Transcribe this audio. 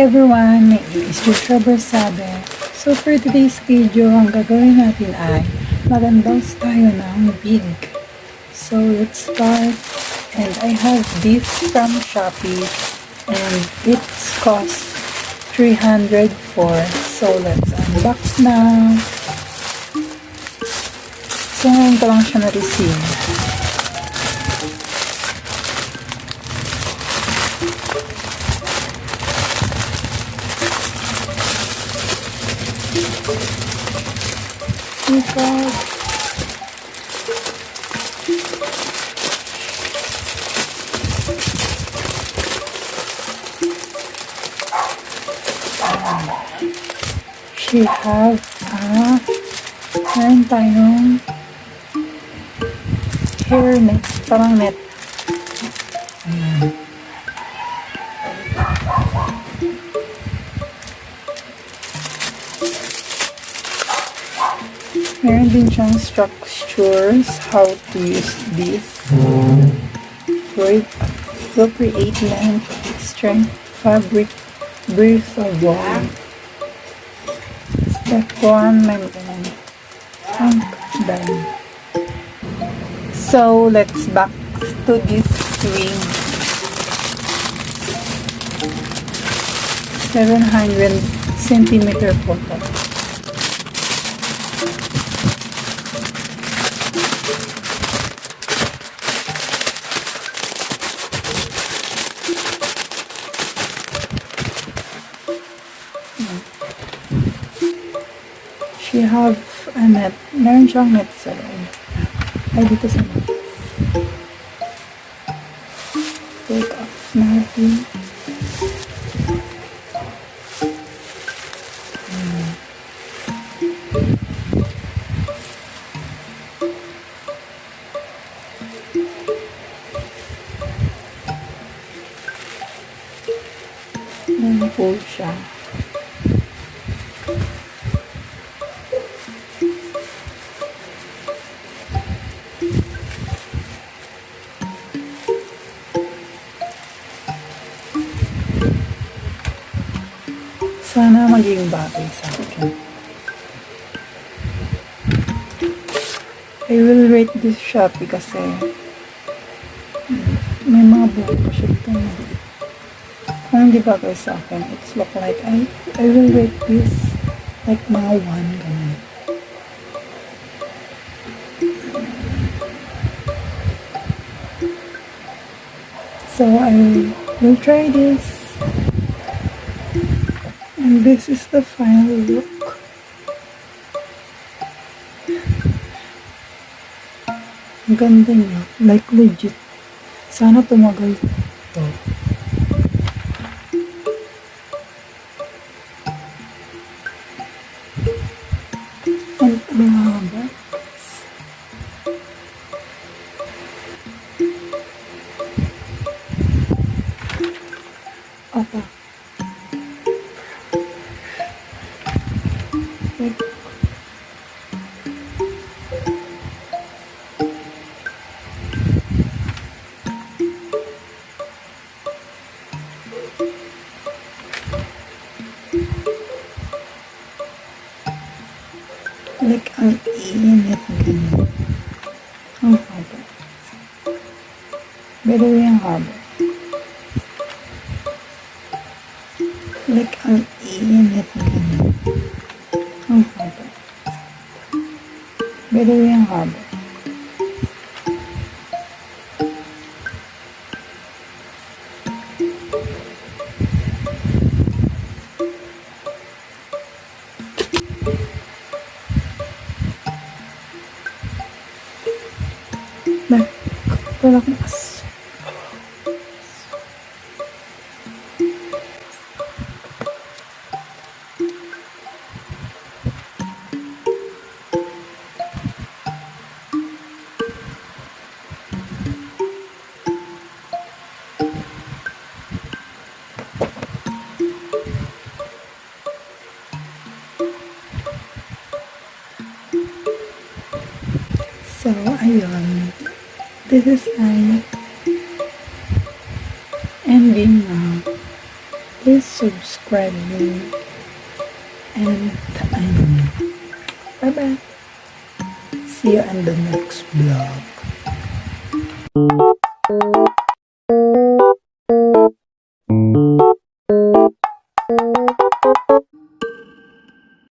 everyone! It's Joshua Bersabe. So for today's video, ang gagawin natin ay mag-unbox tayo ng wig. So let's start. And I have this from Shopee and it's cost 304. So let's unbox na. So ngayon ko lang siya na-receive. Oh God. She have meron tayong hair net, parang net. Ayan. Meron din siyang structures, how to use this for appropriate length, strength, fabric, breathable. Step 1, maintenance. Done. So, let's back to this wing. 700 centimeter po to. She have a net. Meron siyang net sa loob. Ay, dito sa net. Take off natin. Ayan po siya. Sana maging bagay sa akin. I will rate this Shopee kasi may mga buhok pa siya ito. Kung hindi bagay sa akin, it's look like I will rate this like mga 1 ganun. So I will try this. And this is the final look. Ang ganda niya. Like legit. Sana tumagal to. And ang haba. Opa. Like ang init ganyan. Ang haba. Pero yung haba. Like ang init ganyan. Ang haba. Pero yung haba. Wala akong aso. So, ayun. This is my ending now. please subscribe me. And bye bye. See you in the next vlog.